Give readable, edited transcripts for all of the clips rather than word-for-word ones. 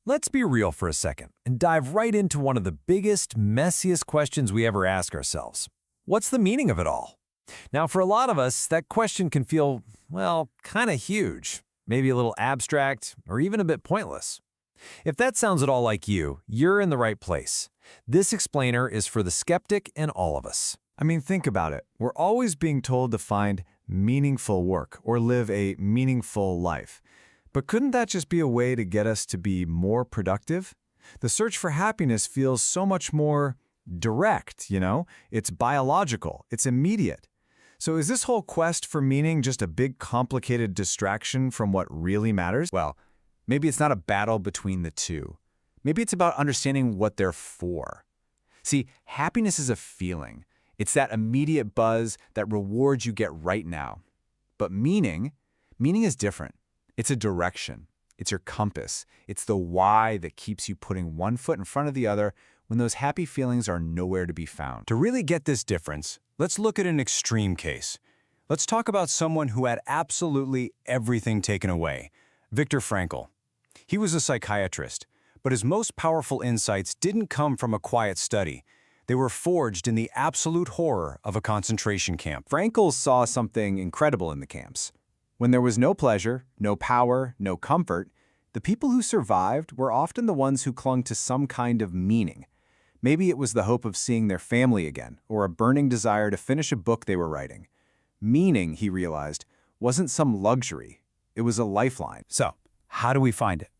Let's be real for a second and dive right into one of the biggest, messiest questions we ever ask ourselves. What's the meaning of it all? Now, for a lot of us, that question can feel, well, kind of huge, maybe a little abstract, or even a bit pointless. If that sounds at all like you, you're in the right place. This explainer is for the skeptic and all of us. I mean, think about it. We're always being told to find meaningful work or live a meaningful life. But couldn't that just be a way to get us to be more productive? The search for happiness feels so much more direct, you know? It's biological, it's immediate. So is this whole quest for meaning just a big, complicated distraction from what really matters? Well, maybe it's not a battle between the two. Maybe it's about understanding what they're for. See, happiness is a feeling. It's that immediate buzz, that reward you get right now. But meaning is different. It's a direction. It's your compass. It's the why that keeps you putting one foot in front of the other when those happy feelings are nowhere to be found. To really get this difference, let's look at an extreme case. Let's talk about someone who had absolutely everything taken away, Viktor Frankl. He was a psychiatrist, but his most powerful insights didn't come from a quiet study. They were forged in the absolute horror of a concentration camp. Frankl saw something incredible in the camps. When there was no pleasure, no power, no comfort, the people who survived were often the ones who clung to some kind of meaning. Maybe it was the hope of seeing their family again, or a burning desire to finish a book they were writing. Meaning, he realized, wasn't some luxury. It was a lifeline. So, how do we find it?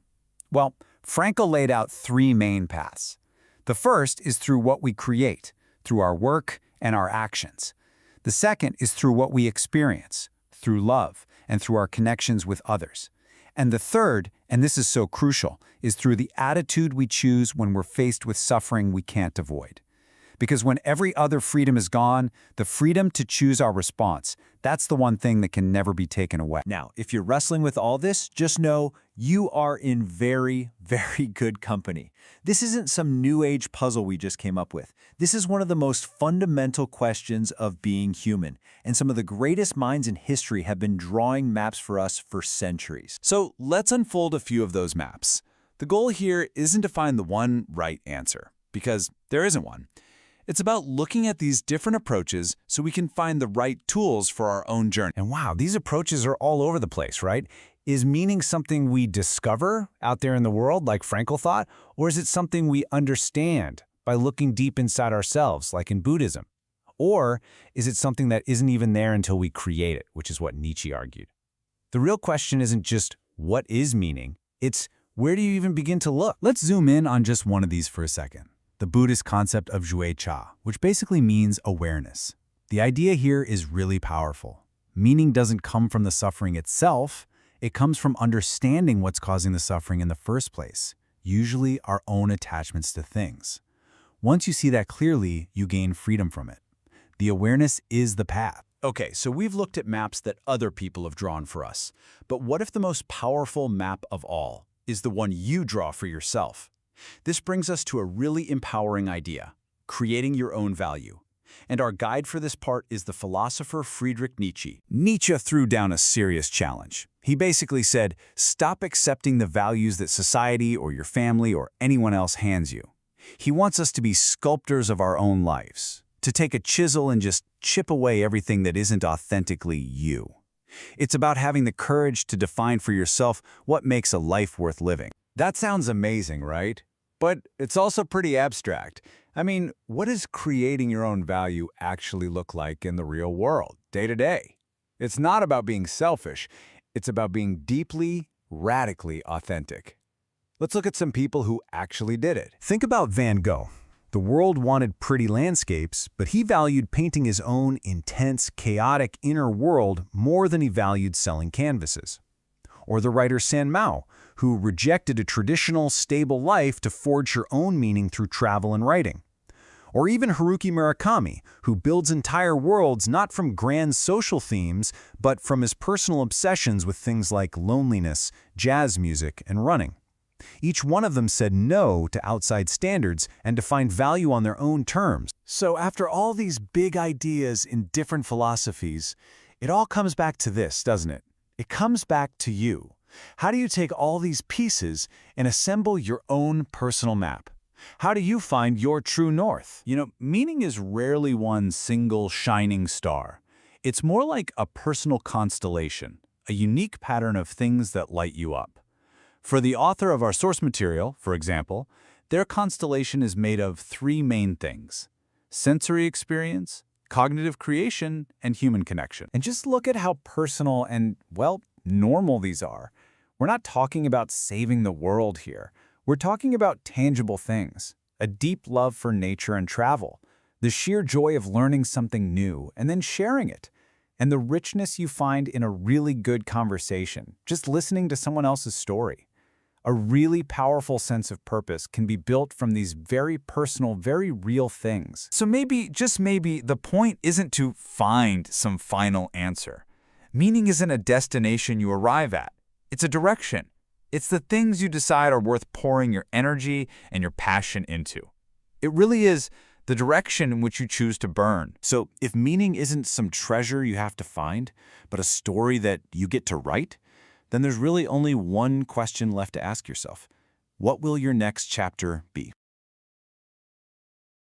Well, Frankl laid out three main paths. The first is through what we create, through our work and our actions. The second is through what we experience, through love, and through our connections with others. And the third, and this is so crucial, is through the attitude we choose when we're faced with suffering we can't avoid. Because when every other freedom is gone, the freedom to choose our response, that's the one thing that can never be taken away. Now, if you're wrestling with all this, just know you are in very, very good company. This isn't some new age puzzle we just came up with. This is one of the most fundamental questions of being human, and some of the greatest minds in history have been drawing maps for us for centuries. So let's unfold a few of those maps. The goal here isn't to find the one right answer, because there isn't one. It's about looking at these different approaches so we can find the right tools for our own journey. And wow, these approaches are all over the place, right? Is meaning something we discover out there in the world, like Frankl thought, or is it something we understand by looking deep inside ourselves, like in Buddhism? Or is it something that isn't even there until we create it, which is what Nietzsche argued? The real question isn't just what is meaning, it's where do you even begin to look? Let's zoom in on just one of these for a second. The Buddhist concept of Jue Cha, which basically means awareness. The idea here is really powerful. Meaning doesn't come from the suffering itself, it comes from understanding what's causing the suffering in the first place, usually our own attachments to things. Once you see that clearly, you gain freedom from it. The awareness is the path. Okay, so we've looked at maps that other people have drawn for us. But what if the most powerful map of all is the one you draw for yourself? This brings us to a really empowering idea, creating your own value. And our guide for this part is the philosopher Friedrich Nietzsche. Nietzsche threw down a serious challenge. He basically said, stop accepting the values that society or your family or anyone else hands you. He wants us to be sculptors of our own lives, to take a chisel and just chip away everything that isn't authentically you. It's about having the courage to define for yourself what makes a life worth living. That sounds amazing, right? But it's also pretty abstract. I mean, what does creating your own value actually look like in the real world, day to day? It's not about being selfish. It's about being deeply, radically authentic. Let's look at some people who actually did it. Think about Van Gogh. The world wanted pretty landscapes, but he valued painting his own intense, chaotic inner world more than he valued selling canvases. Or the writer San Mao, who rejected a traditional, stable life to forge her own meaning through travel and writing. Or even Haruki Murakami, who builds entire worlds not from grand social themes, but from his personal obsessions with things like loneliness, jazz music, and running. Each one of them said no to outside standards and defined value on their own terms. So after all these big ideas in different philosophies, it all comes back to this, doesn't it? It comes back to you. How do you take all these pieces and assemble your own personal map? How do you find your true north? Meaning is rarely one single shining star. It's more like a personal constellation, a unique pattern of things that light you up. For the author of our source material, for example, their constellation is made of three main things: sensory experience, cognitive creation, and human connection. And just look at how personal and, well, normal these are. We're not talking about saving the world here. We're talking about tangible things, a deep love for nature and travel, the sheer joy of learning something new and then sharing it, and the richness you find in a really good conversation, just listening to someone else's story. A really powerful sense of purpose can be built from these very personal, very real things. So maybe, just maybe, the point isn't to find some final answer. Meaning isn't a destination you arrive at. It's a direction. It's the things you decide are worth pouring your energy and your passion into. It really is the direction in which you choose to burn. So if meaning isn't some treasure you have to find, but a story that you get to write, then there's really only one question left to ask yourself. What will your next chapter be?